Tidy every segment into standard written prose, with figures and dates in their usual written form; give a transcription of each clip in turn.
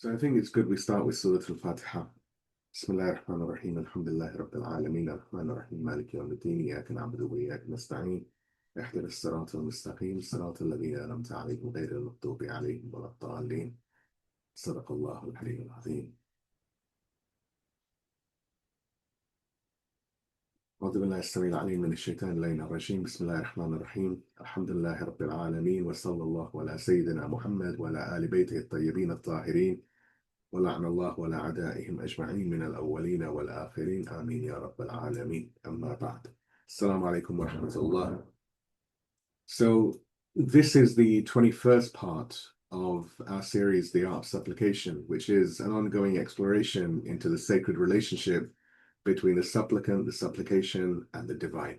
So I think it's good we start with Surah Al-Fatiha. Bismillah ar-Rahman ar-Rahim, alhamdulillahi rabbil alameen, ar-Rahman ar-Rahim, maliki yawmiddin, iyyaka na'budu wa iyyaka nasta'een, ihdina as-sirata al-mustaqim, sirata alladhina an'amta alayhim, ghayri al-maghdubi alayhim wa lad-dallin. Sadaqallahu al-aliyyul azim. أعوذ بالله السميع العليم من الشيطان اللعين الرجيم بسم الله الرحمن الرحيم الحمد لله رب العالمين وصلى الله على سيدنا محمد وعلى آل بيته الطيبين الطاهرين ولعن الله ولا أعدائهم أجمعين من الأولين والآخرين آمين يا رب العالمين أما بعد السلام عليكم ورحمة الله. So this is the 21st part of our series, The Art of Supplication, which is an ongoing exploration into the sacred relationship between the supplicant, the supplication, and the divine.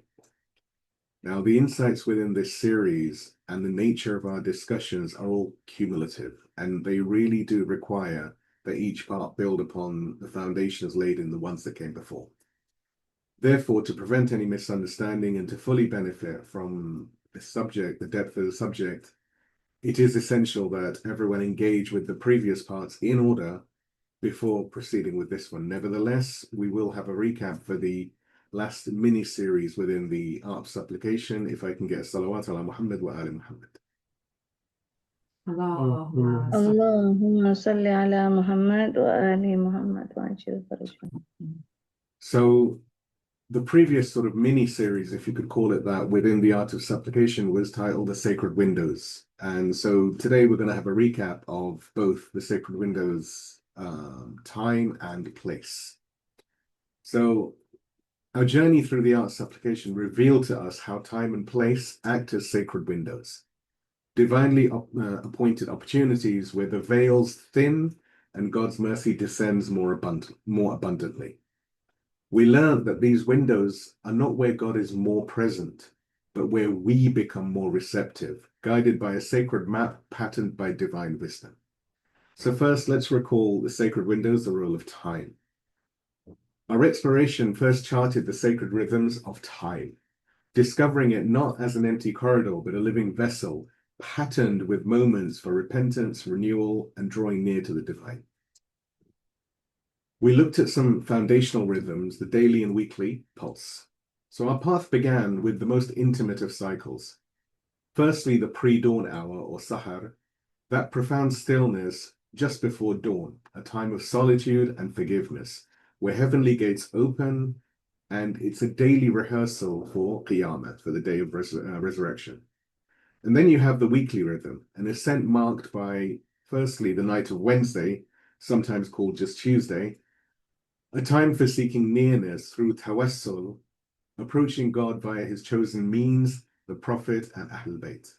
Now, the insights within this series and the nature of our discussions are all cumulative, and they really do require that each part build upon the foundations laid in the ones that came before. Therefore, to prevent any misunderstanding and to fully benefit from the subject, the depth of the subject, it is essential that everyone engage with the previous parts in order before proceeding with this one. Nevertheless, we will have a recap for the last mini-series within the Art of Supplication. If I can get a salawat ala Muhammad wa ali Muhammad. Allahumma salli ala Muhammad wa ali Muhammad wa ajil farajah. So the previous sort of mini-series, if you could call it that, within the Art of Supplication was titled The Sacred Windows. And so today we're going to have a recap of both the Sacred Windows time and place. So our journey through the Art of Supplication revealed to us how time and place act as sacred windows, divinely appointed opportunities where the veils thin and God's mercy descends more abundantly. We learned that these windows are not where God is more present, but where we become more receptive, guided by a sacred map patterned by divine wisdom. So first, let's recall the sacred windows, the role of time. Our exploration first charted the sacred rhythms of time, discovering it not as an empty corridor, but a living vessel, patterned with moments for repentance, renewal, and drawing near to the divine. We looked at some foundational rhythms, the daily and weekly pulse. So our path began with the most intimate of cycles. Firstly, the pre-dawn hour, or sahar, that profound stillness just before dawn, a time of solitude and forgiveness, where heavenly gates open, and it's a daily rehearsal for Qiyamah, for the day of resurrection. And then you have the weekly rhythm, an ascent marked by, firstly, the night of Wednesday, sometimes called just Tuesday, a time for seeking nearness through tawassul, approaching God via his chosen means, the Prophet and Ahlul Bayt.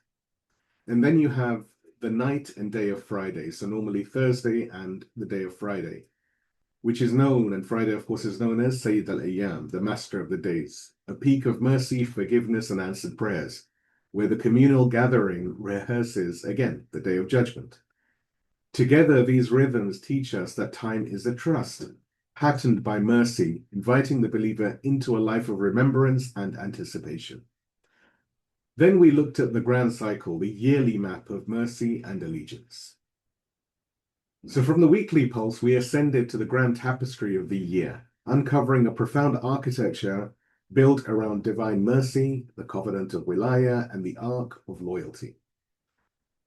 And then you have the night and day of Friday, so normally Thursday and the day of Friday, which is known, and Friday of course is known as Sayyid al-Ayyam, the master of the days, a peak of mercy, forgiveness and answered prayers, where the communal gathering rehearses, again, the day of judgment. Together, these rhythms teach us that time is a trust, patterned by mercy, inviting the believer into a life of remembrance and anticipation. Then we looked at the grand cycle, the yearly map of mercy and allegiance. So from the weekly pulse, we ascended to the grand tapestry of the year, uncovering a profound architecture built around divine mercy, the covenant of wilayah, and the ark of loyalty.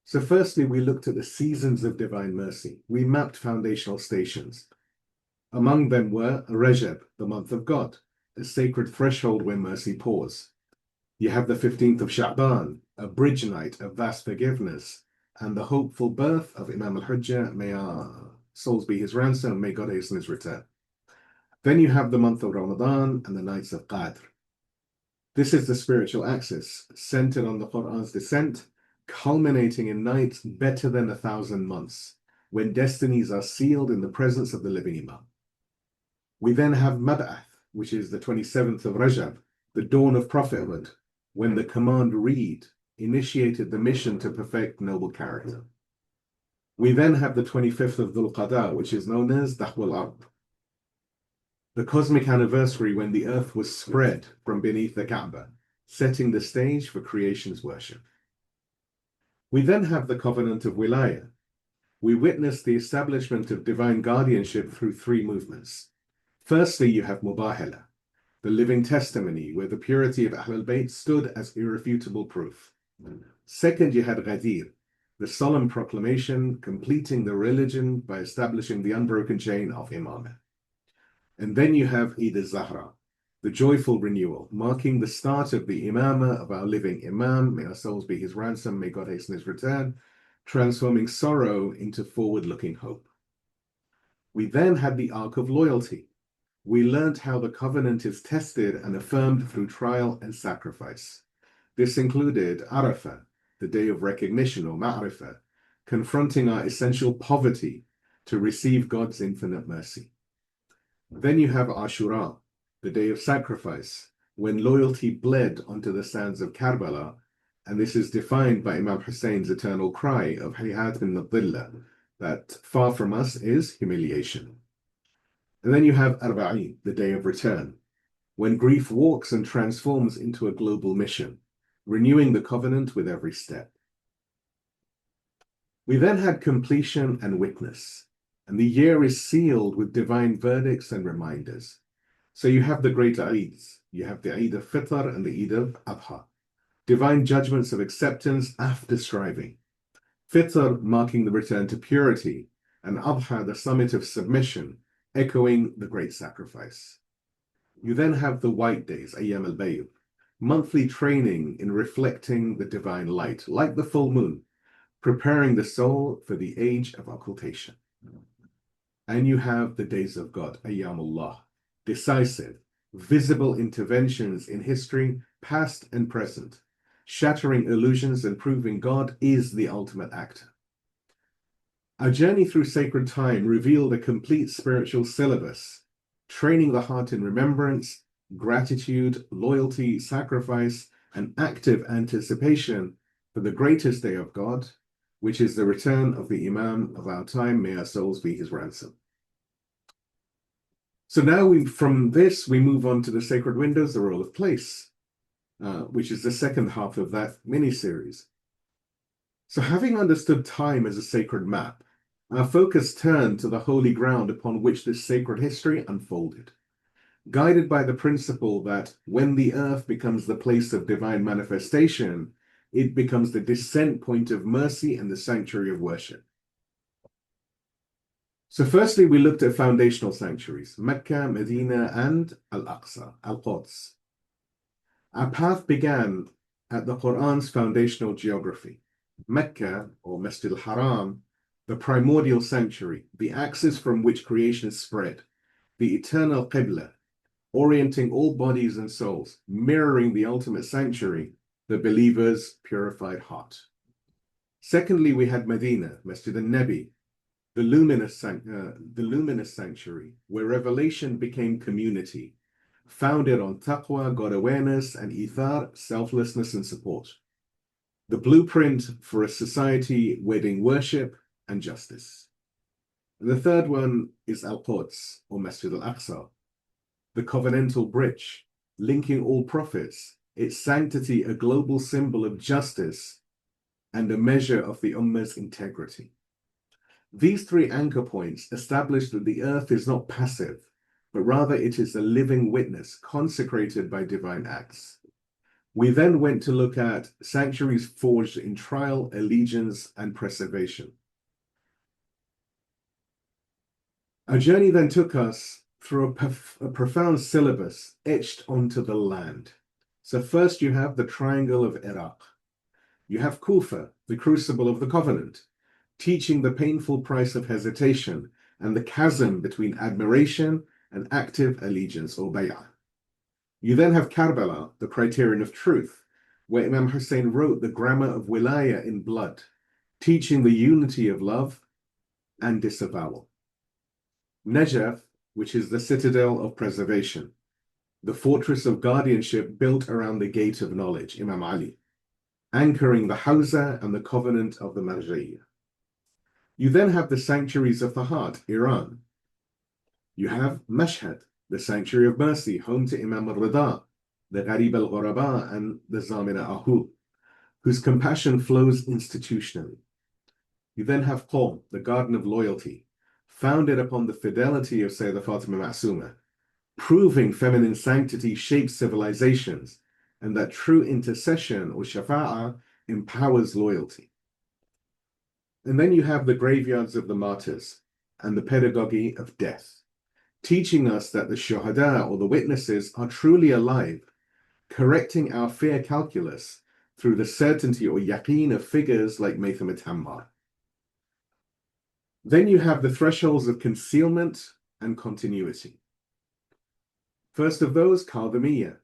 So firstly, we looked at the seasons of divine mercy. We mapped foundational stations. Among them were Rajab, the month of God, a sacred threshold where mercy pours. You have the 15th of Sha'ban, a bridge night of vast forgiveness, and the hopeful birth of Imam al-Hujjah, may our souls be his ransom, may God hasten his return. Then you have the month of Ramadan and the nights of Qadr. This is the spiritual axis, centered on the Quran's descent, culminating in nights better than 1,000 months, when destinies are sealed in the presence of the living Imam. We then have Mab'ath, which is the 27th of Rajab, the dawn of prophethood, when the command read initiated the mission to perfect noble character. We then have the 25th of Dhul Qada, which is known as Dahwal Ard, the cosmic anniversary when the earth was spread from beneath the Kaaba, setting the stage for creation's worship. We then have the covenant of wilayah, we witness the establishment of divine guardianship through three movements. Firstly, you have Mubahala, the living testimony where the purity of Ahlul Bayt stood as irrefutable proof. Second, you had Ghadir, the solemn proclamation completing the religion by establishing the unbroken chain of Imamah. And then you have Eid al-Zahra, the joyful renewal, marking the start of the Imamah of our living Imam, may our souls be his ransom, may God hasten his return, transforming sorrow into forward-looking hope. We then had the arc of loyalty. We learned how the covenant is tested and affirmed through trial and sacrifice. This included Arafah, the day of recognition or Ma'rifah, confronting our essential poverty to receive God's infinite mercy. Then you have Ashura, the day of sacrifice, when loyalty bled onto the sands of Karbala, and this is defined by Imam Hussein's eternal cry of Hayat min al-Dhilla, that far from us is humiliation. And then you have Arba'in, the day of return, when grief walks and transforms into a global mission, renewing the covenant with every step. We then had completion and witness, and the year is sealed with divine verdicts and reminders. So you have the great Eids, you have the Eid of Fitr and the Eid of Adha, divine judgments of acceptance after striving. Fitr marking the return to purity, and Adha the summit of submission, echoing the great sacrifice. You then have the white days, Ayyam al-Bayd, monthly training in reflecting the divine light, like the full moon, preparing the soul for the age of occultation. And you have the days of God, Ayyamullah, decisive, visible interventions in history, past and present, shattering illusions and proving God is the ultimate actor. Our journey through sacred time revealed a complete spiritual syllabus, training the heart in remembrance, gratitude, loyalty, sacrifice, and active anticipation for the greatest day of God, which is the return of the Imam of our time, may our souls be his ransom. So now from this, we move on to the sacred windows, the role of place, which is the second half of that mini-series. So having understood time as a sacred map, our focus turned to the holy ground upon which this sacred history unfolded, guided by the principle that when the earth becomes the place of divine manifestation, it becomes the descent point of mercy and the sanctuary of worship. So firstly, we looked at foundational sanctuaries, Mecca, Medina, and al-Aqsa, al-Quds. Our path began at the Quran's foundational geography. Mecca, or Masjid al-Haram, the primordial sanctuary, the axis from which creation spread, the eternal Qibla, orienting all bodies and souls, mirroring the ultimate sanctuary, the believer's purified heart. Secondly, we had Medina, Masjid al-Nabi, the luminous sanctuary, where revelation became community, founded on taqwa, God awareness, and ithar, selflessness and support. The blueprint for a society wedding worship and justice. And the third one is Al-Quds, or Masjid al-Aqsa, the covenantal bridge, linking all prophets, its sanctity a global symbol of justice and a measure of the Ummah's integrity. These three anchor points establish that the earth is not passive, but rather it is a living witness consecrated by divine acts. We then went to look at sanctuaries forged in trial, allegiance, and preservation. Our journey then took us through a profound syllabus etched onto the land. So first you have the triangle of Iraq. You have Kufa, the crucible of the covenant, teaching the painful price of hesitation and the chasm between admiration and active allegiance or bay'ah. You then have Karbala, the criterion of truth, where Imam Hussein wrote the grammar of wilaya in blood, teaching the unity of love and disavowal. Najaf, which is the citadel of preservation, the fortress of guardianship built around the gate of knowledge, Imam Ali, anchoring the Hawza and the covenant of the Marja'iyah. You then have the sanctuaries of the heart, Iran. You have Mashhad, the sanctuary of mercy, home to Imam al-Rida, the Gharib al-Ghuraba, and the Zamina Ahu, whose compassion flows institutionally. You then have Qalb, the garden of loyalty, founded upon the fidelity of Sayyidah Fatima Ma'suma, proving feminine sanctity shapes civilizations, and that true intercession or shafa'ah empowers loyalty. And then you have the graveyards of the martyrs and the pedagogy of death, teaching us that the shuhada or the witnesses are truly alive, correcting our fear calculus through the certainty or yaqeen of figures like Maytham Tammar. Then you have the thresholds of concealment and continuity. First of those, Kadhimiyya,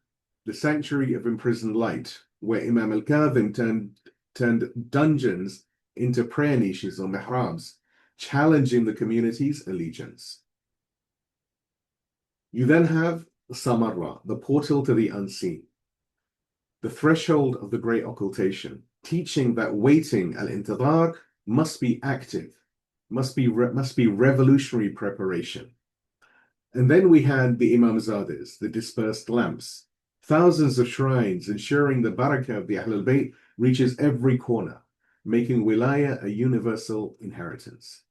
the sanctuary of imprisoned light, where Imam al-Kadhim turned dungeons into prayer niches or mihrabs, challenging the community's allegiance. You then have Samarra, the portal to the unseen, the threshold of the great occultation, teaching that waiting, al-intidhar, must be active, must be revolutionary preparation. And then we had the Imamzades, the dispersed lamps, thousands of shrines ensuring the barakah of the Ahlul Bayt reaches every corner, making wilaya a universal inheritance.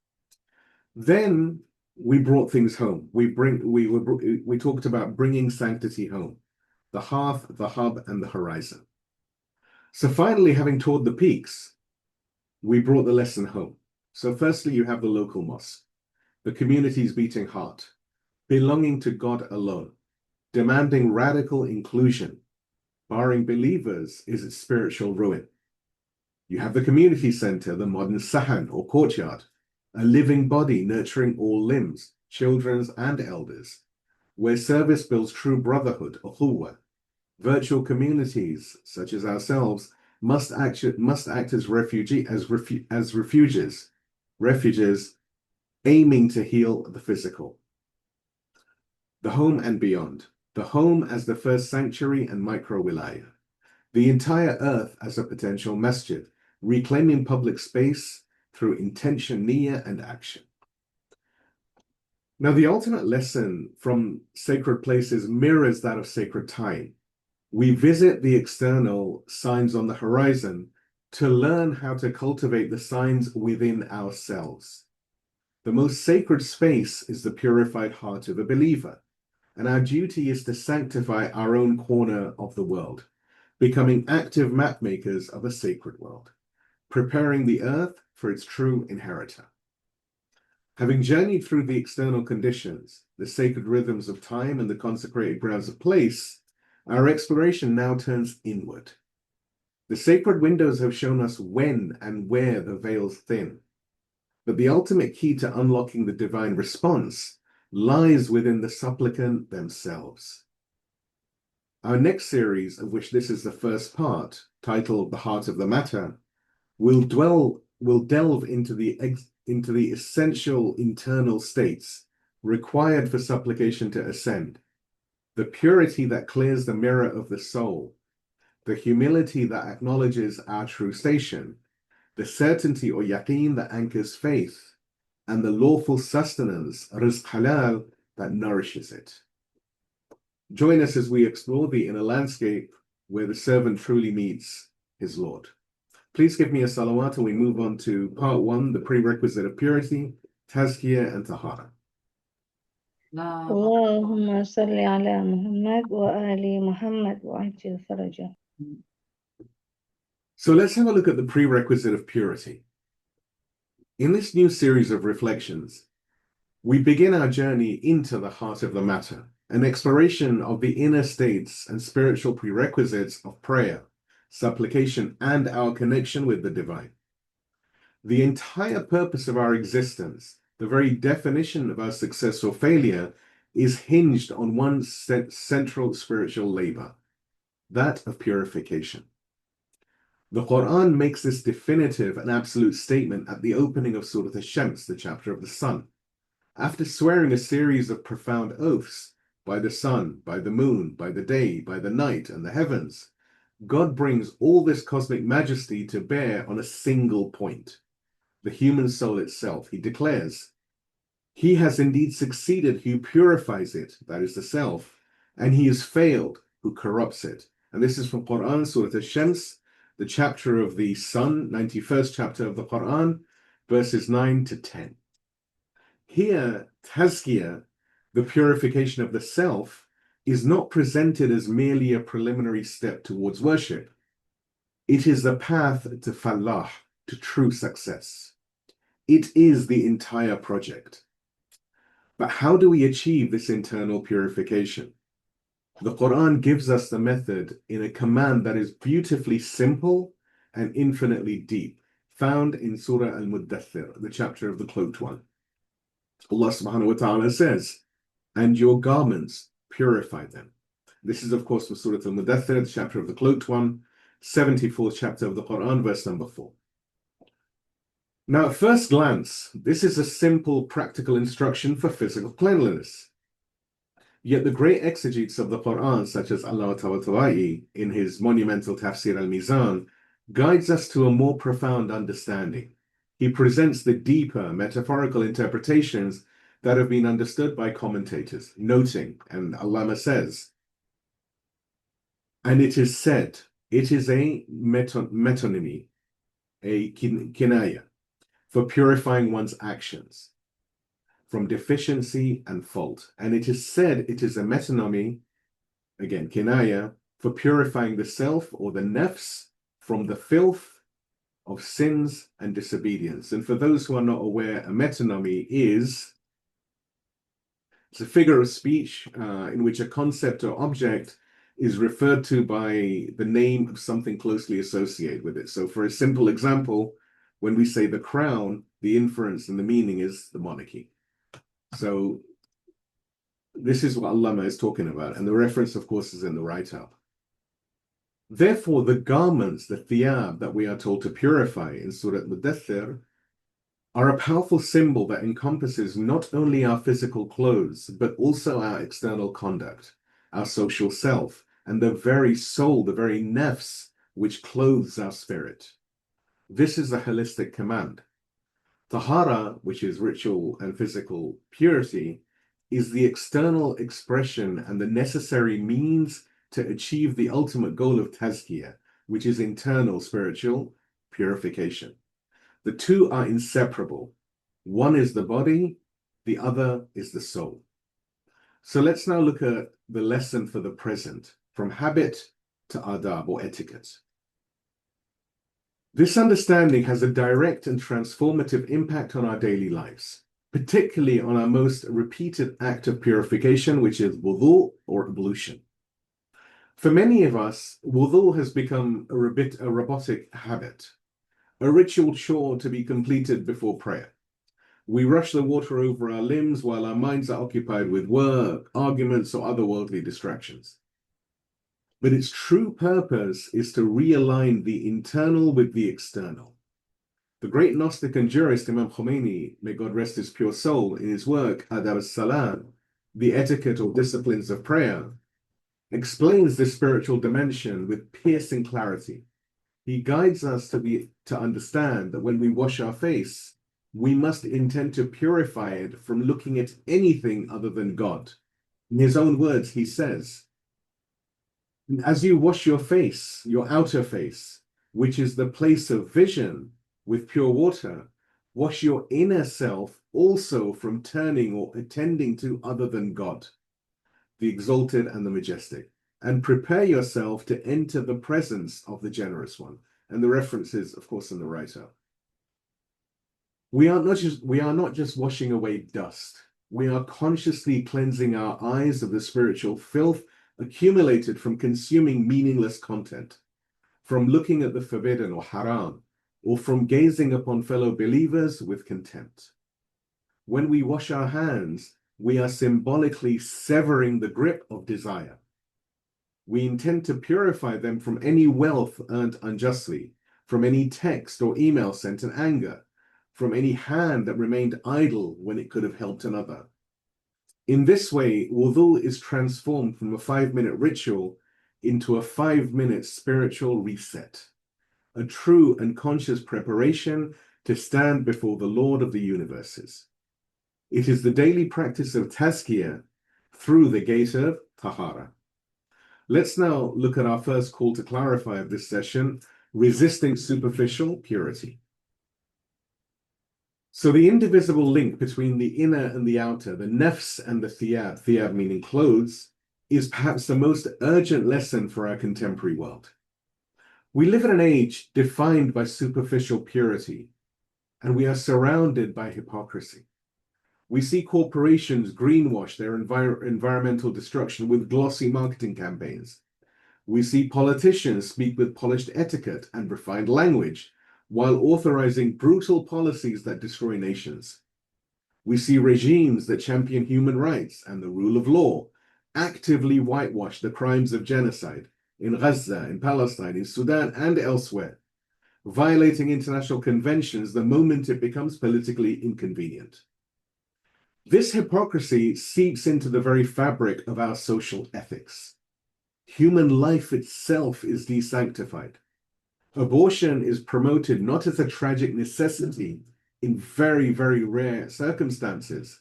Then we brought things home. We talked about bringing sanctity home, the hearth, the hub, and the horizon. So finally, having taught the peaks, we brought the lesson home. So firstly, you have the local mosque, the community's beating heart, belonging to God alone, demanding radical inclusion. Barring believers is its spiritual ruin. You have the community center, the modern sahan or courtyard, a living body nurturing all limbs, children's and elders, where service builds true brotherhood, ukhuwah. Virtual communities, such as ourselves, must act as refuges, aiming to heal the physical. The home and beyond. The home as the first sanctuary and micro-wilaya. The entire earth as a potential masjid, reclaiming public space through intention, niyyah, and action. Now, the ultimate lesson from sacred places mirrors that of sacred time. We visit the external signs on the horizon to learn how to cultivate the signs within ourselves. The most sacred space is the purified heart of a believer, and our duty is to sanctify our own corner of the world, becoming active map makers of a sacred world, preparing the earth for its true inheritor. Having journeyed through the external conditions, the sacred rhythms of time and the consecrated grounds of place, our exploration now turns inward. The sacred windows have shown us when and where the veils thin, but the ultimate key to unlocking the divine response lies within the supplicant themselves. Our next series, of which this is the first part, titled The Heart of the Matter, will delve into the essential internal states required for supplication to ascend, the purity that clears the mirror of the soul, the humility that acknowledges our true station, the certainty or yaqeen that anchors faith, and the lawful sustenance, rizq halal, that nourishes it. Join us as we explore the inner landscape where the servant truly meets his Lord. Please give me a salawat and we move on to part 1, the prerequisite of purity, Tazkiyah and Taharah. اللهم صل على محمد وآل محمد وعجل فرجه. So let's have a look at the prerequisite of purity. In this new series of reflections, we begin our journey into the heart of the matter, an exploration of the inner states and spiritual prerequisites of prayer, supplication, and our connection with the divine. The entire purpose of our existence, the very definition of our success or failure, is hinged on one central spiritual labor, that of purification. The Quran makes this definitive and absolute statement at the opening of Surah Ash-Shams, the chapter of the sun. After swearing a series of profound oaths by the sun, by the moon, by the day, by the night, and the heavens, God brings all this cosmic majesty to bear on a single point, the human soul itself. He declares, "He has indeed succeeded who purifies it," that is the self, "and he has failed who corrupts it." And this is from Quran, Surah Ash-Shams, the chapter of the sun, 91st chapter of the Quran, verses 9 to 10. Here, Tazkiyah, the purification of the self, is not presented as merely a preliminary step towards worship. It is the path to falah, to true success. It is the entire project. But how do we achieve this internal purification? The Quran gives us the method in a command that is beautifully simple and infinitely deep, found in Surah al-Muddaththir, the chapter of the cloaked one. Allah subhanahu wa ta'ala says, "And your garments, purify them." This is, of course, from Surah al-Muddaththir, the chapter of the cloaked one, 74th chapter of the Quran, verse number 4. Now, at first glance, this is a simple, practical instruction for physical cleanliness. Yet the great exegetes of the Quran, such as Allama Tabatabai in his monumental Tafsir al-Mizan, guides us to a more profound understanding. He presents the deeper metaphorical interpretations that have been understood by commentators, noting, and Allama says, "And it is said, it is a metonymy, a kinaya, for purifying one's actions from deficiency and fault. And it is said it is a metonymy, again, kinaya, for purifying the self or the nafs from the filth of sins and disobedience." And for those who are not aware, a metonymy is it's a figure of speech in which a concept or object is referred to by the name of something closely associated with it. So for a simple example, when we say the crown, the inference and the meaning is the monarchy. So this is what Allama is talking about, and the reference, of course, is in the write-up. Therefore, the garments, the thiyab that we are told to purify in Surah al-Muddaththir are a powerful symbol that encompasses not only our physical clothes, but also our external conduct, our social self, and the very soul, the very nafs, which clothes our spirit. This is a holistic command. Taharah, which is ritual and physical purity, is the external expression and the necessary means to achieve the ultimate goal of Tazkiyah, which is internal spiritual purification. The two are inseparable. One is the body, the other is the soul. So let's now look at the lesson for the present, from habit to adab or etiquette. This understanding has a direct and transformative impact on our daily lives, particularly on our most repeated act of purification, which is wudhu or ablution. For many of us, wudhu has become a robotic habit, a ritual chore to be completed before prayer. We rush the water over our limbs while our minds are occupied with work, arguments, or other worldly distractions. But its true purpose is to realign the internal with the external. The great Gnostic and jurist Imam Khomeini, may God rest his pure soul, in his work al-Salah, the etiquette or disciplines of prayer, explains this spiritual dimension with piercing clarity. He guides us to understand that when we wash our face, we must intend to purify it from looking at anything other than God. In his own words, he says, "As you wash your face, your outer face, which is the place of vision, with pure water, wash your inner self also from turning or attending to other than God, the exalted and the majestic, and prepare yourself to enter the presence of the generous one." And the reference is, of course, in the write-up. We are not just washing away dust. We are consciously cleansing our eyes of the spiritual filth accumulated from consuming meaningless content, from looking at the forbidden or haram, or from gazing upon fellow believers with contempt. When we wash our hands, we are symbolically severing the grip of desire. We intend to purify them from any wealth earned unjustly, from any text or email sent in anger, from any hand that remained idle when it could have helped another. In this way, wudhu is transformed from a 5-minute ritual into a 5-minute spiritual reset, a true and conscious preparation to stand before the Lord of the universes. It is the daily practice of Tazkiyah through the gate of Taharah. Let's now look at our first call to clarify of this session, resisting superficial purity. So the indivisible link between the inner and the outer, the nafs and the thiyab meaning clothes, is perhaps the most urgent lesson for our contemporary world. We live in an age defined by superficial purity, and we are surrounded by hypocrisy. We see corporations greenwash their environmental destruction with glossy marketing campaigns. We see politicians speak with polished etiquette and refined language, while authorizing brutal policies that destroy nations. We see regimes that champion human rights and the rule of law actively whitewash the crimes of genocide in Gaza, in Palestine, in Sudan, and elsewhere, violating international conventions the moment it becomes politically inconvenient. This hypocrisy seeps into the very fabric of our social ethics. Human life itself is desanctified. Abortion is promoted not as a tragic necessity in very, very rare circumstances,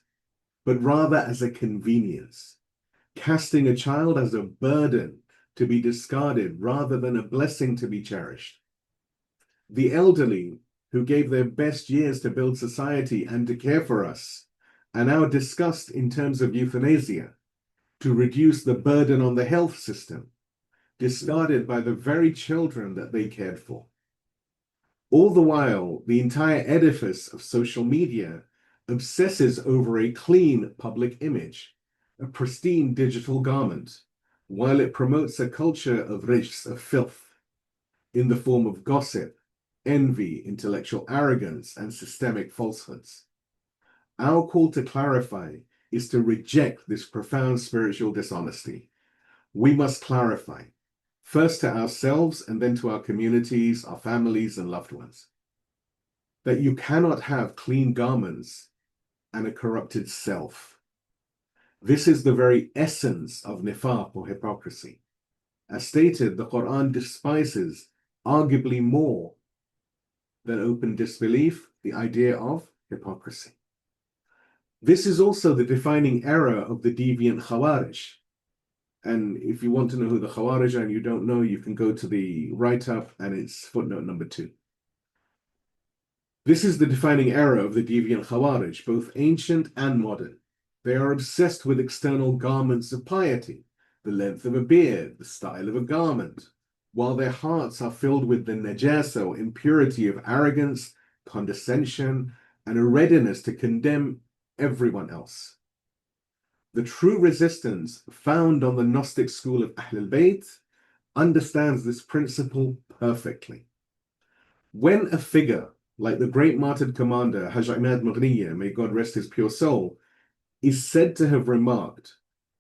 but rather as a convenience, casting a child as a burden to be discarded rather than a blessing to be cherished. The elderly, who gave their best years to build society and to care for us, are now discussed in terms of euthanasia to reduce the burden on the health system, discarded by the very children that they cared for. All the while, the entire edifice of social media obsesses over a clean public image, a pristine digital garment, while it promotes a culture of rijs, of filth, in the form of gossip, envy, intellectual arrogance, and systemic falsehoods. Our call to clarify is to reject this profound spiritual dishonesty. We must clarify, first to ourselves and then to our communities, our families, and loved ones, that you cannot have clean garments and a corrupted self. This is the very essence of nifaq or hypocrisy. As stated, the Quran despises arguably more than open disbelief the idea of hypocrisy. This is also the defining error of the deviant Khawarij. And if you want to know who the Khawarij are and you don't know, you can go to the write-up and it's footnote number 2. This is the defining error of the deviant Khawarij, both ancient and modern. They are obsessed with external garments of piety, the length of a beard, the style of a garment, while their hearts are filled with the Najasa or impurity of arrogance, condescension, and a readiness to condemn everyone else. The true resistance found on the Gnostic school of Ahl al-Bayt understands this principle perfectly. When a figure like the great martyred commander Hajj Ahmad Mughniya, may God rest his pure soul, is said to have remarked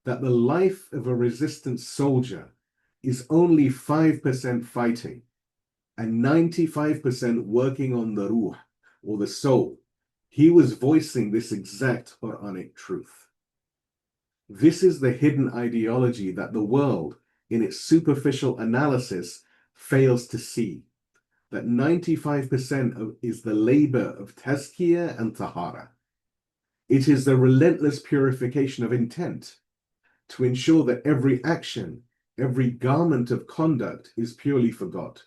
that the life of a resistant soldier is only 5% fighting and 95% working on the ruh, or the soul, he was voicing this exact Quranic truth. This is the hidden ideology that the world, in its superficial analysis, fails to see. That 95% is the labor of Tazkiyah and Taharah. It is the relentless purification of intent to ensure that every action, every garment of conduct is purely for God.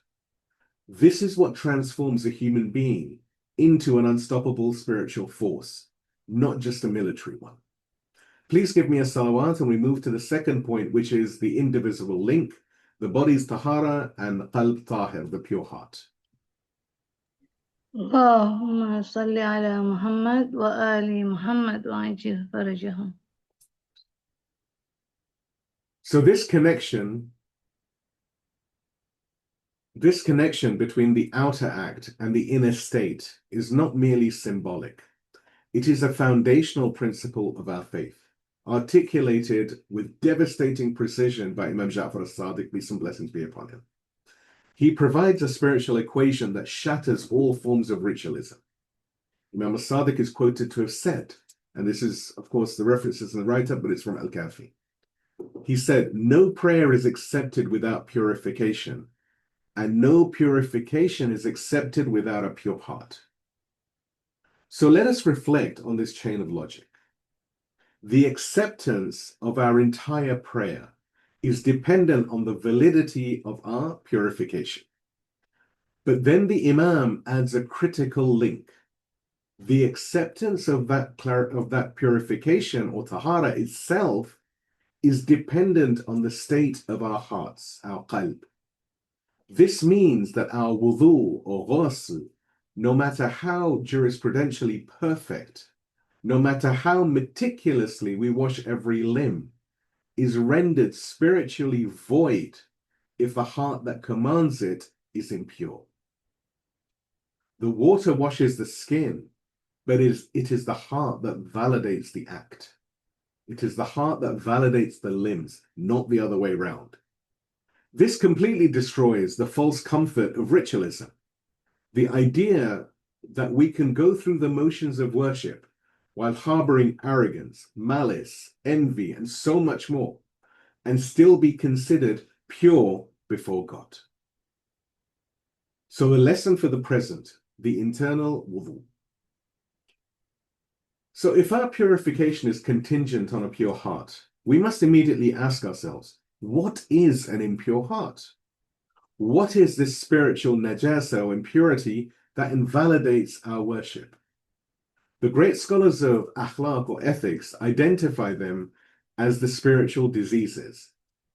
This is what transforms a human being into an unstoppable spiritual force, not just a military one. Please give me a salawat and we move to the second point, which is the indivisible link, the body's Taharah and Qalb Tahir, the pure heart. اللهم صل على محمد وآل محمد وعجل فرجهم. So this connection between the outer act and the inner state is not merely symbolic. It is a foundational principle of our faith, articulated with devastating precision by Imam Ja'far al-Sadiq, peace and blessings be upon him. He provides a spiritual equation that shatters all forms of ritualism. Imam al-Sadiq is quoted to have said, and this is, of course, the references in the write-up, but it's from Al-Kafi. He said, no prayer is accepted without purification, and no purification is accepted without a pure heart. So let us reflect on this chain of logic. The acceptance of our entire prayer is dependent on the validity of our purification. But then the Imam adds a critical link. The acceptance of that purification or Taharah itself is dependent on the state of our hearts, our qalb. This means that our wudhu or ghusl, no matter how jurisprudentially perfect, no matter how meticulously we wash every limb, is rendered spiritually void if the heart that commands it is impure. The water washes the skin, but it is the heart that validates the act. It is the heart that validates the limbs, not the other way round. This completely destroys the false comfort of ritualism. The idea that we can go through the motions of worship while harboring arrogance, malice, envy, and so much more, and still be considered pure before God. So a lesson for the present, the internal wudhu. So if our purification is contingent on a pure heart, we must immediately ask ourselves, what is an impure heart? What is this spiritual najasa or impurity that invalidates our worship? The great scholars of akhlaq or ethics identify them as the spiritual diseases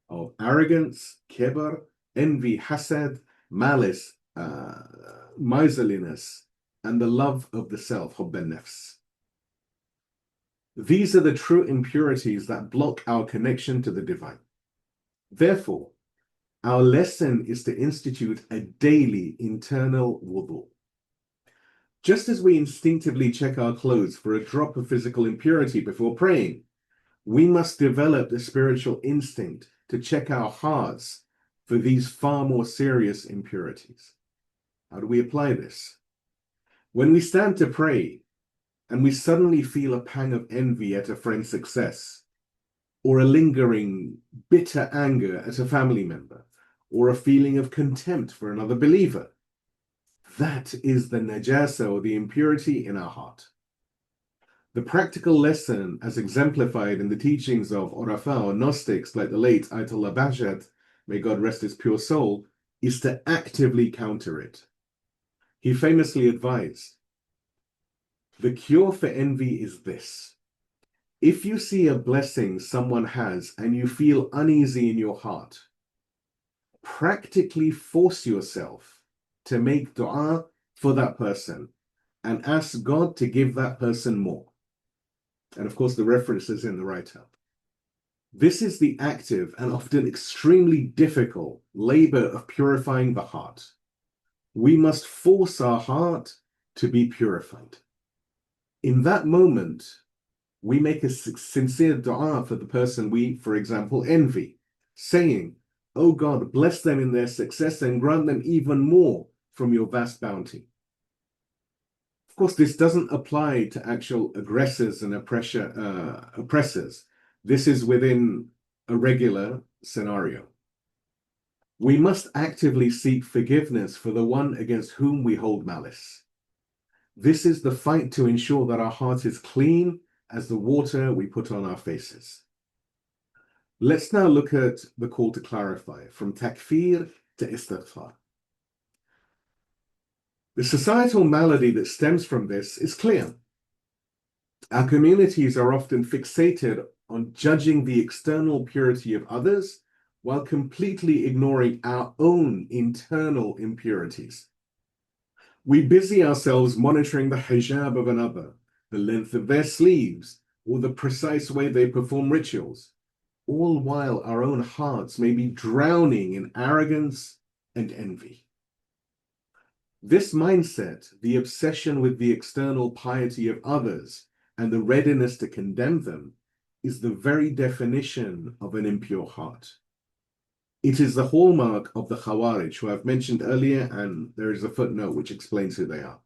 of arrogance, kibr, envy, hasad, malice, miserliness, and the love of the self, hubb al-nafs. These are the true impurities that block our connection to the divine. Therefore, our lesson is to institute a daily internal wudhu. Just as we instinctively check our clothes for a drop of physical impurity before praying, we must develop the spiritual instinct to check our hearts for these far more serious impurities. How do we apply this? When we stand to pray and we suddenly feel a pang of envy at a friend's success, or a lingering bitter anger at a family member, or a feeling of contempt for another believer, that is the najasa or the impurity in our heart. The practical lesson, as exemplified in the teachings of Urafa or Gnostics like the late Ayatullah Bahjat, may God rest his pure soul, is to actively counter it. He famously advised, the cure for envy is this. If you see a blessing someone has and you feel uneasy in your heart, practically force yourself to make dua for that person and ask God to give that person more. And of course, the reference is in the write-up. This is the active and often extremely difficult labor of purifying the heart. We must force our heart to be purified. In that moment, we make a sincere dua for the person we, for example, envy, saying, "Oh God, bless them in their success and grant them even more from your vast bounty." Of course, this doesn't apply to actual aggressors and oppressors. This is within a regular scenario. We must actively seek forgiveness for the one against whom we hold malice. This is the fight to ensure that our heart is clean as the water we put on our faces. Let's now look at the call to clarify, from takfir to istighfar. The societal malady that stems from this is clear. Our communities are often fixated on judging the external purity of others while completely ignoring our own internal impurities. We busy ourselves monitoring the hijab of another, the length of their sleeves, or the precise way they perform rituals, all while our own hearts may be drowning in arrogance and envy. This mindset, the obsession with the external piety of others and the readiness to condemn them, is the very definition of an impure heart. It is the hallmark of the Khawarij, who I've mentioned earlier, and there is a footnote which explains who they are.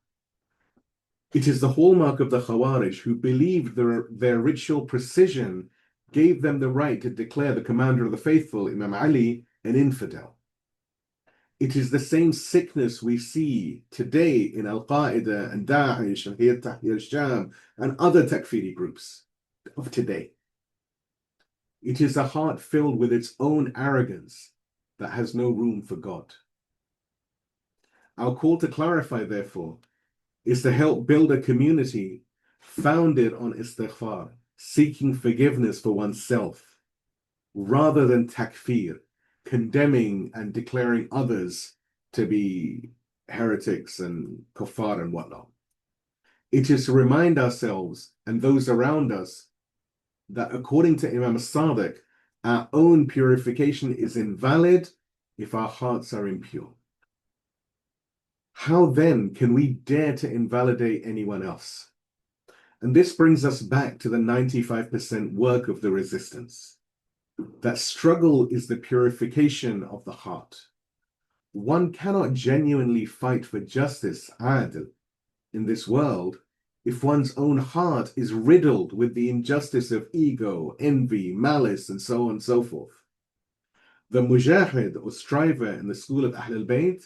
It is the hallmark of the Khawarij who believed their ritual precision gave them the right to declare the commander of the faithful, Imam Ali, an infidel. It is the same sickness we see today in Al-Qaeda and Daesh and Hayat Tahrir Sham and other takfiri groups of today. It is a heart filled with its own arrogance that has no room for God. Our call to clarify, therefore, is to help build a community founded on istighfar, seeking forgiveness for oneself, rather than takfir, condemning and declaring others to be heretics and kuffar and whatnot. It is to remind ourselves and those around us that according to Imam al-Sadiq, our own purification is invalid if our hearts are impure. How then can we dare to invalidate anyone else? And this brings us back to the 95% work of the resistance. That struggle is the purification of the heart. One cannot genuinely fight for justice, adl, in this world if one's own heart is riddled with the injustice of ego, envy, malice, and so on and so forth. The mujahid or striver in the school of Ahl al-Bayt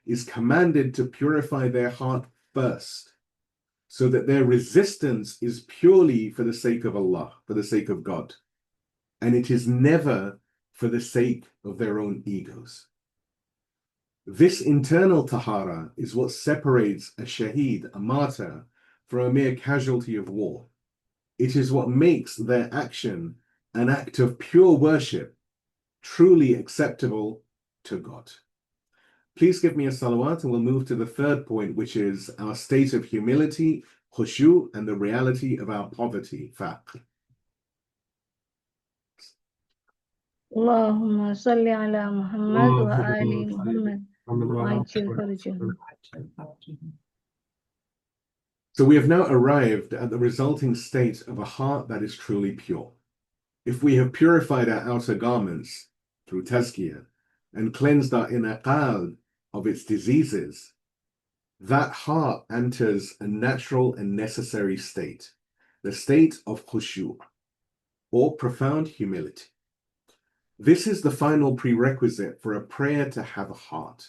is commanded to purify their heart first, so that their resistance is purely for the sake of Allah, for the sake of God, and it is never for the sake of their own egos. This internal Taharah is what separates a shaheed, a martyr, from a mere casualty of war. It is what makes their action an act of pure worship, truly acceptable to God. Please give me a salawat and we'll move to the third point, which is our state of humility, khushu, and the reality of our poverty, faqr. اللهم صل على محمد وآل محمد وعجل فرجهم. So we have now arrived at the resulting state of a heart that is truly pure. If we have purified our outer garments through Tazkiyah and cleansed our inner qalb of its diseases, that heart enters a natural and necessary state, the state of khushu, or profound humility. This is the final prerequisite for a prayer to have a heart.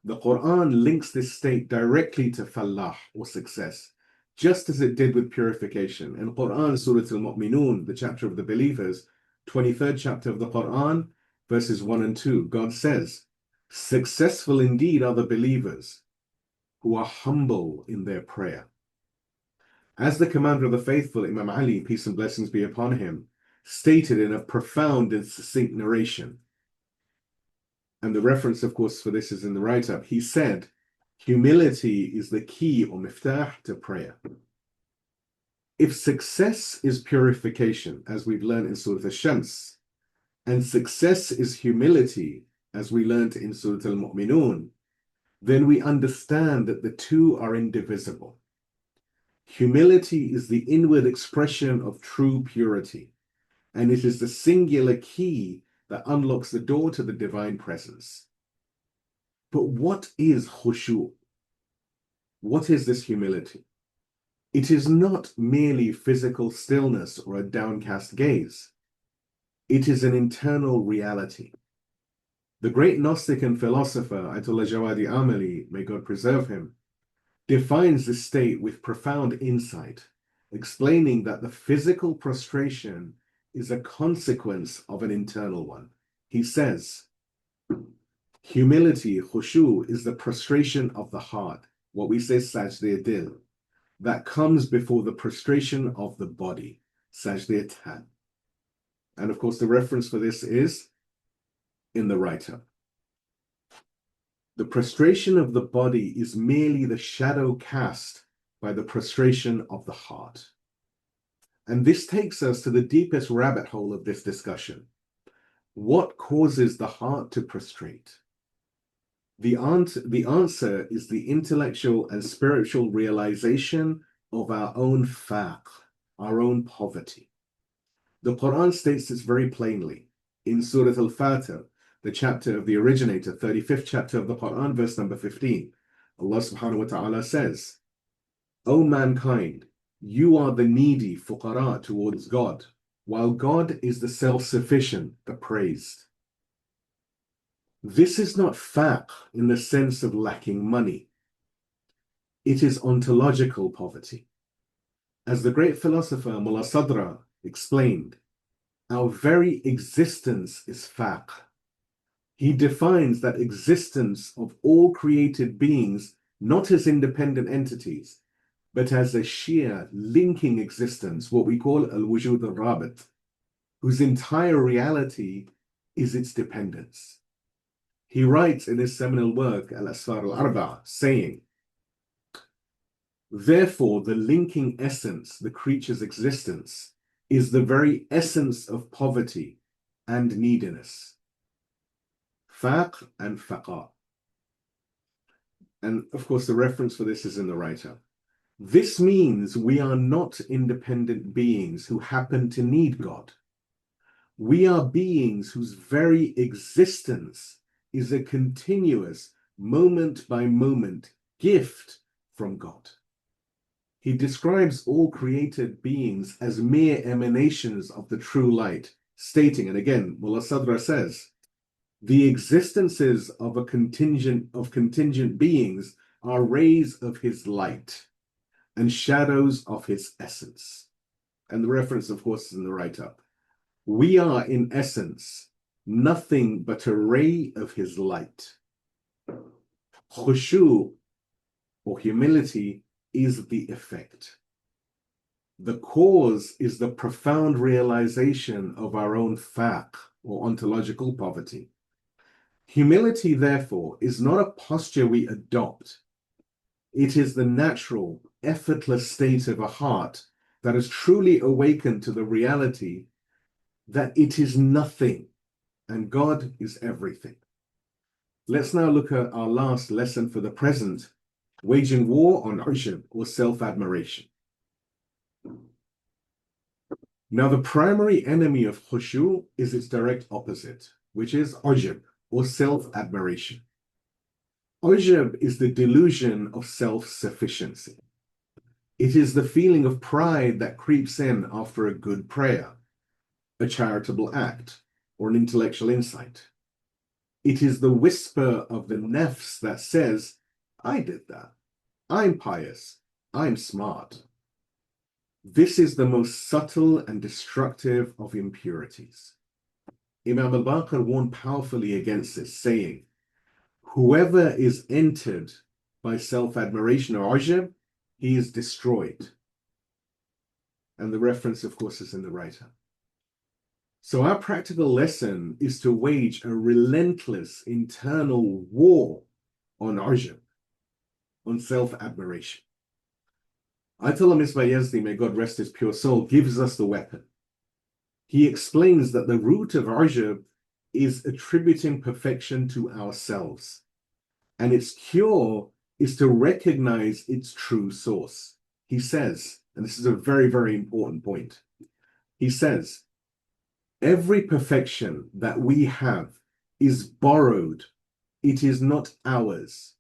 The Quran links this state directly to falah, or success, just as it did with purification. In Quran, Surah al-Mu'minun, the chapter of the believers, 23rd chapter of the Quran, verses 1 and 2, God says, "Successful indeed are the believers who are humble in their prayer." As the commander of the faithful, Imam Ali, peace and blessings be upon him, stated in a profound and succinct narration, and the reference, of course, for this is in the write-up, he said, humility is the key or miftah to prayer. If success is purification, as we've learned in Surah Al-Shams, and success is humility, as we learned in Surah Al-Mu'minun, then we understand that the two are indivisible. Humility is the inward expression of true purity, and it is the singular key that unlocks the door to the divine presence. But what is khushu? What is this humility? It is not merely physical stillness or a downcast gaze. It is an internal reality. The great Gnostic and philosopher Ayatullah Jawadi-Amoli, may God preserve him, defines this state with profound insight, explaining that the physical prostration is a consequence of an internal one. He says, humility, khushu, is the prostration of the heart, what we say sajda dil, that comes before the prostration of the body, sajda tan. And of course, the reference for this is in the write-up. The prostration of the body is merely the shadow cast by the prostration of the heart. And this takes us to the deepest rabbit hole of this discussion. What causes the heart to prostrate? The answer is the intellectual and spiritual realization of our own faqr, our own poverty. The Quran states this very plainly in Surah Al-Fatir, the chapter of the originator, 35th chapter of the Quran, verse number 15. Allah subhanahu wa ta'ala says, "O mankind, you are the needy fuqara towards God, while God is the self-sufficient, the praised." This is not faqr in the sense of lacking money. It is ontological poverty. As the great philosopher Mullah Sadra explained, our very existence is faqr. He defines that existence of all created beings not as independent entities, but as a sheer linking existence, what we call al-wujud al-rabit, whose entire reality is its dependence. He writes in his seminal work, al-Asfar al-Arba', saying, therefore, the linking essence, the creature's existence, is the very essence of poverty and neediness. Faqr and Faqr. And of course, the reference for this is in the write-up. This means we are not independent beings who happen to need God. We are beings whose very existence is a continuous, moment-by-moment gift from God. He describes all created beings as mere emanations of the true light, stating, and again, Mullah Sadra says, the existences of contingent beings are rays of his light and shadows of his essence. And the reference, of course, is in the write-up. We are, in essence, nothing but a ray of his light. Khushu, or humility, is the effect. The cause is the profound realization of our own faqr, or ontological poverty. Humility, therefore, is not a posture we adopt. It is the natural, effortless state of a heart that has truly awakened to the reality that it is nothing and God is everything. Let's now look at our last lesson for the present, waging war on ujub, or self-admiration. Now, the primary enemy of khushu is its direct opposite, which is ujub, or self-admiration. Ujub is the delusion of self-sufficiency. It is the feeling of pride that creeps in after a good prayer, a charitable act, or an intellectual insight. It is the whisper of the nafs that says, I did that. I'm pious. I'm smart. This is the most subtle and destructive of impurities. Imam al-Baqir warned powerfully against this, saying, whoever is entered by self-admiration or ujub, he is destroyed. And the reference, of course, is in the writer. So our practical lesson is to wage a relentless internal war on ujub, on self-admiration. Ayatullah Misbah Yazdi, may God rest his pure soul, gives us the weapon. He explains that the root of ujub is attributing perfection to ourselves, and its cure is to recognize its true source. He says, and this is a very, very important point, he says, every perfection that we have is borrowed. It is not ours.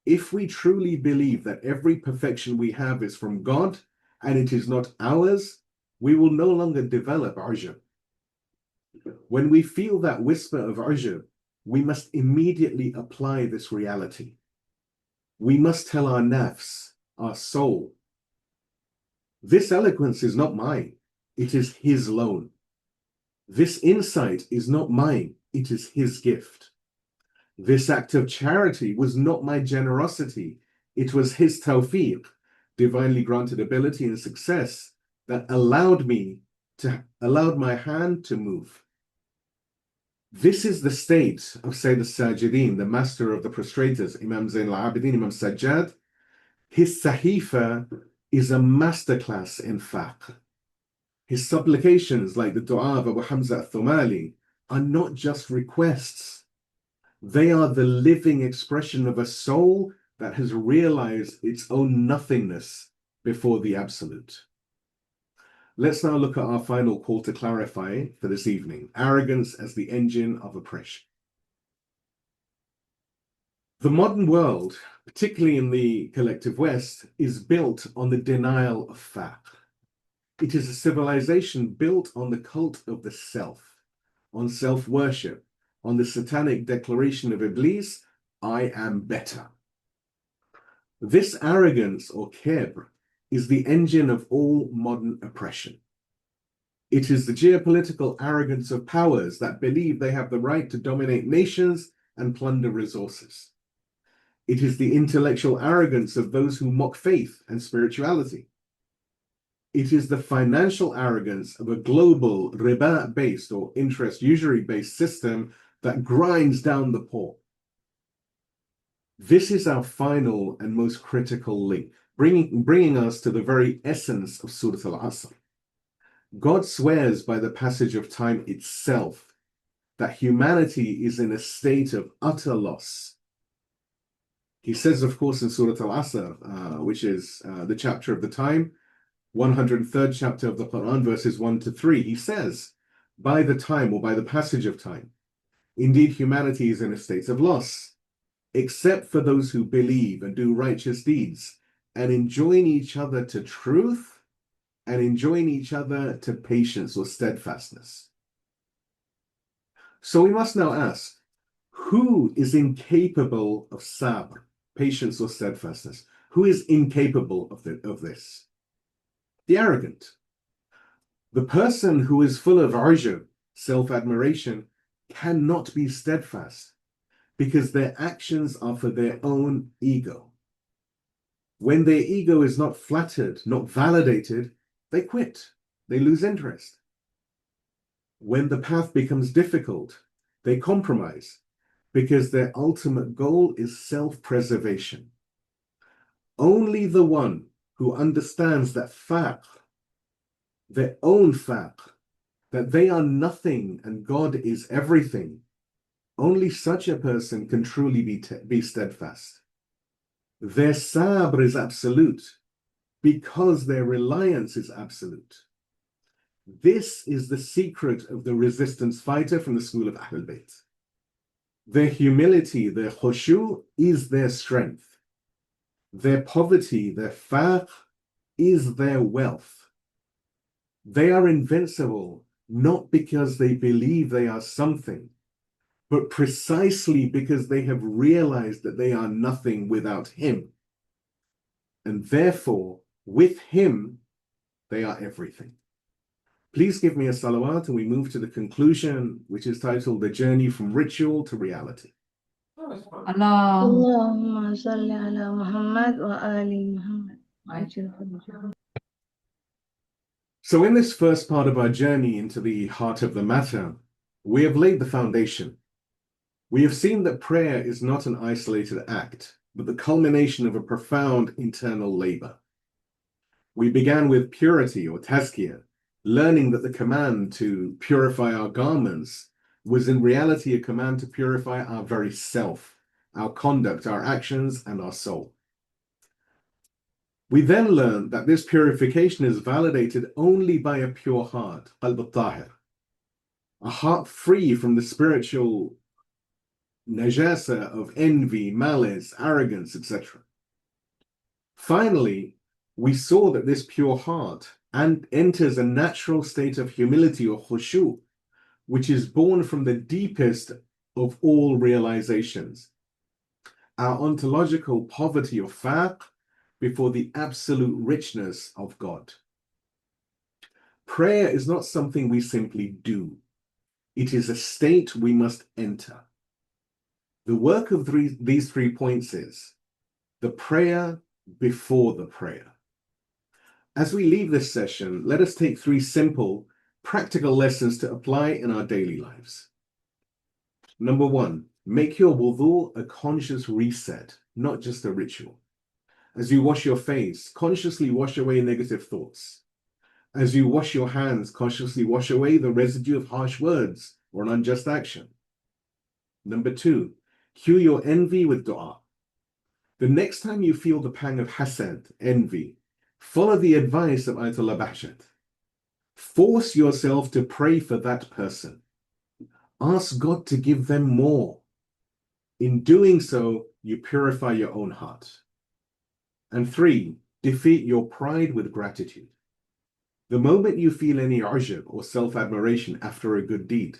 If we truly believe that every perfection we have is from God and it is not ours, we will no longer develop ujub. When we feel that whisper of ujub, we must immediately apply this reality. We must tell our nafs, our soul, this eloquence is not mine, it is his loan. This insight is not mine, it is his gift. This act of charity was not my generosity, it was his tawfiq, divinely granted ability and success that allowed my hand to move. This is the state of Sayyid al-Sajidin, the master of the prostrators, Imam Zain al-Abidin, Imam Sajjad. His sahifa is a masterclass in faqr. His supplications, like the dua of Abu Hamza al-Thumali, are not just requests. They are the living expression of a soul that has realized its own nothingness before the absolute. Let's now look at our final call to clarify for this evening, arrogance as the engine of oppression. The modern world, particularly in the collective West, is built on the denial of faqr. It is a civilization built on the cult of the self, on self-worship, on the satanic declaration of Iblis, I am better. This arrogance, or Kibr, is the engine of all modern oppression. It is the geopolitical arrogance of powers that believe they have the right to dominate nations and plunder resources. It is the intellectual arrogance of those who mock faith and spirituality. It is the financial arrogance of a global riba-based or interest usury-based system that grinds down the poor. This is our final and most critical link, bringing us to the very essence of Surah al-Asr. God swears by the passage of time itself that humanity is in a state of utter loss. He says, of course, in Surah al-Asr, which is the chapter of the time, 103rd chapter of the Quran, verses 1 to 3, he says, by the time or by the passage of time, indeed humanity is in a state of loss, except for those who believe and do righteous deeds and enjoin each other to truth and enjoin each other to patience or steadfastness. So we must now ask, who is incapable of sabr, patience or steadfastness? Who is incapable of this? The arrogant. The person who is full of ujub, self-admiration, cannot be steadfast because their actions are for their own ego. When their ego is not flattered, not validated, they quit, they lose interest. When the path becomes difficult, they compromise because their ultimate goal is self-preservation. Only the one who understands that faqr, their own faqr, that they are nothing and God is everything, only such a person can truly be steadfast. Their sabr is absolute because their reliance is absolute. This is the secret of the resistance fighter from the school of Ahlul Bayt. Their humility, their khushu, is their strength. Their poverty, their faqr, is their wealth. They are invincible not because they believe they are something, but precisely because they have realized that they are nothing without Him. And therefore, with Him, they are everything. Please give me a salawat and we move to the conclusion, which is titled The Journey from Ritual to Reality. Allahumma salli ala Muhammad wa ali Muhammad. So in this first part of our journey into the heart of the matter, we have laid the foundation. We have seen that prayer is not an isolated act, but the culmination of a profound internal labor. We began with purity or Tazkiyah, learning that the command to purify our garments was in reality a command to purify our very self, our conduct, our actions, and our soul. We then learned that this purification is validated only by a pure heart, Qalb Tahir, a heart free from the spiritual Najasa of envy, malice, arrogance, etc. Finally, we saw that this pure heart enters a natural state of humility or Khushu, which is born from the deepest of all realizations, our ontological poverty or faqr before the absolute richness of God. Prayer is not something we simply do. It is a state we must enter. The work of these 3 points is the prayer before the prayer. As we leave this session, let us take 3 simple, practical lessons to apply in our daily lives. Number 1, make your wudhu a conscious reset, not just a ritual. As you wash your face, consciously wash away negative thoughts. As you wash your hands, consciously wash away the residue of harsh words or an unjust action. Number 2, cure your envy with dua. The next time you feel the pang of hasad, envy, follow the advice of Ayatullah Bahjat. Force yourself to pray for that person. Ask God to give them more. In doing so, you purify your own heart. And 3, defeat your pride with gratitude. The moment you feel any ujub or self-admiration after a good deed,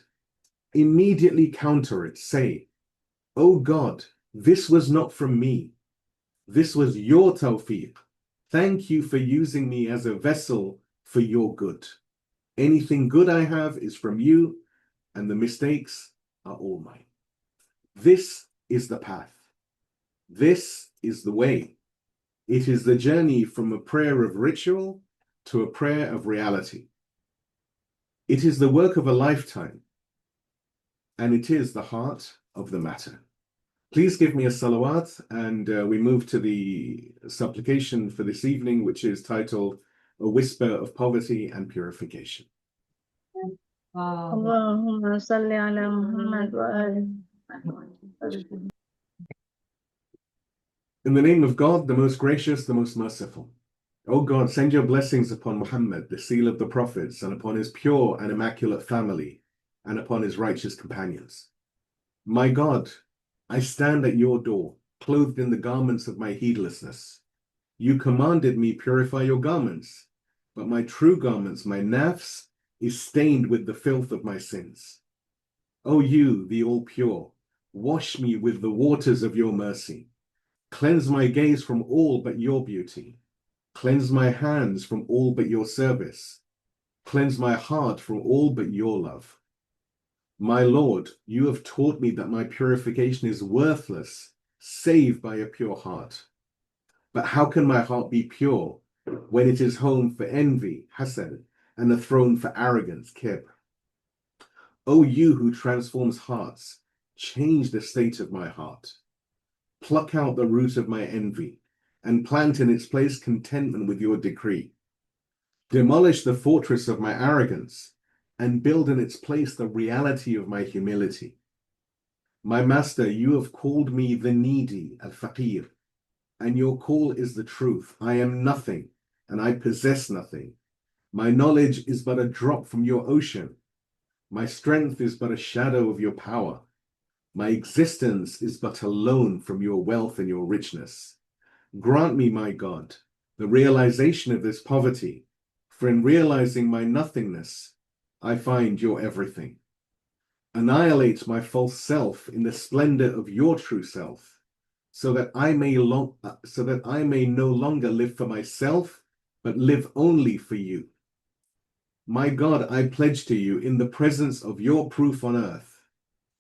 immediately counter it. Say, "Oh God, this was not from me. This was your tawfiq. Thank you for using me as a vessel for your good. Anything good I have is from you, and the mistakes are all mine." This is the path. This is the way. It is the journey from a prayer of ritual to a prayer of reality. It is the work of a lifetime, and it is the heart of the matter. Please give me a salawat, and we move to the supplication for this evening, which is titled A Whisper of Poverty and Purification. اللهم صل على محمد وآل محمد. In the name of God, the most gracious, the most merciful. O God, send your blessings upon Muhammad, the seal of the prophets, and upon his pure and immaculate family, and upon his righteous companions. My God, I stand at your door, clothed in the garments of my heedlessness. You commanded me purify your garments, but my true garments, my nafs, is stained with the filth of my sins. O you, the all-pure, wash me with the waters of your mercy. Cleanse my gaze from all but your beauty. Cleanse my hands from all but your service. Cleanse my heart from all but your love. My Lord, you have taught me that my purification is worthless, save by a pure heart. But how can my heart be pure when it is home for envy, Hasad, and a throne for arrogance, Kibr? O you who transforms hearts, change the state of my heart. Pluck out the root of my envy, and plant in its place contentment with your decree. Demolish the fortress of my arrogance, and build in its place the reality of my humility. My Master, you have called me the needy, al-Faqr, and your call is the truth. I am nothing, and I possess nothing. My knowledge is but a drop from your ocean. My strength is but a shadow of your power. My existence is but a loan from your wealth and your richness. Grant me, my God, the realization of this poverty, for in realizing my nothingness, I find your everything. Annihilate my false self in the splendor of your true self, so that I may no longer live for myself, but live only for you. My God, I pledge to you in the presence of your proof on earth,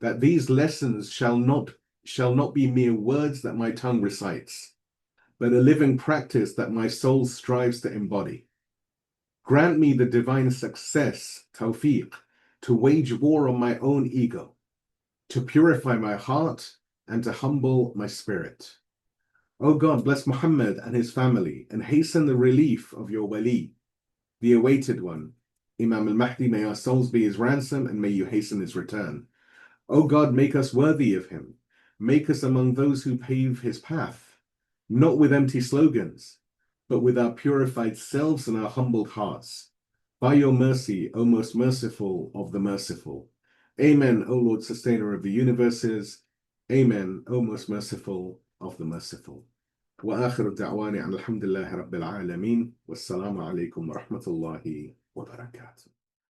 that these lessons shall not be mere words that my tongue recites, but a living practice that my soul strives to embody. Grant me the divine success, tawfiq, to wage war on my own ego, to purify my heart, and to humble my spirit. O God, bless Muhammad and his family, and hasten the relief of your wali, the awaited one, Imam al-Mahdi. May our souls be his ransom, and may you hasten his return. O God, make us worthy of him. Make us among those who pave his path, not with empty slogans, but with our purified selves and our humbled hearts. By your mercy, O most merciful of the merciful. Amen, O Lord, sustainer of the universes. Amen, O most merciful of the merciful. وآخر دعواني عن الحمد لله رب العالمين والسلام عليكم ورحمة الله وبركاته.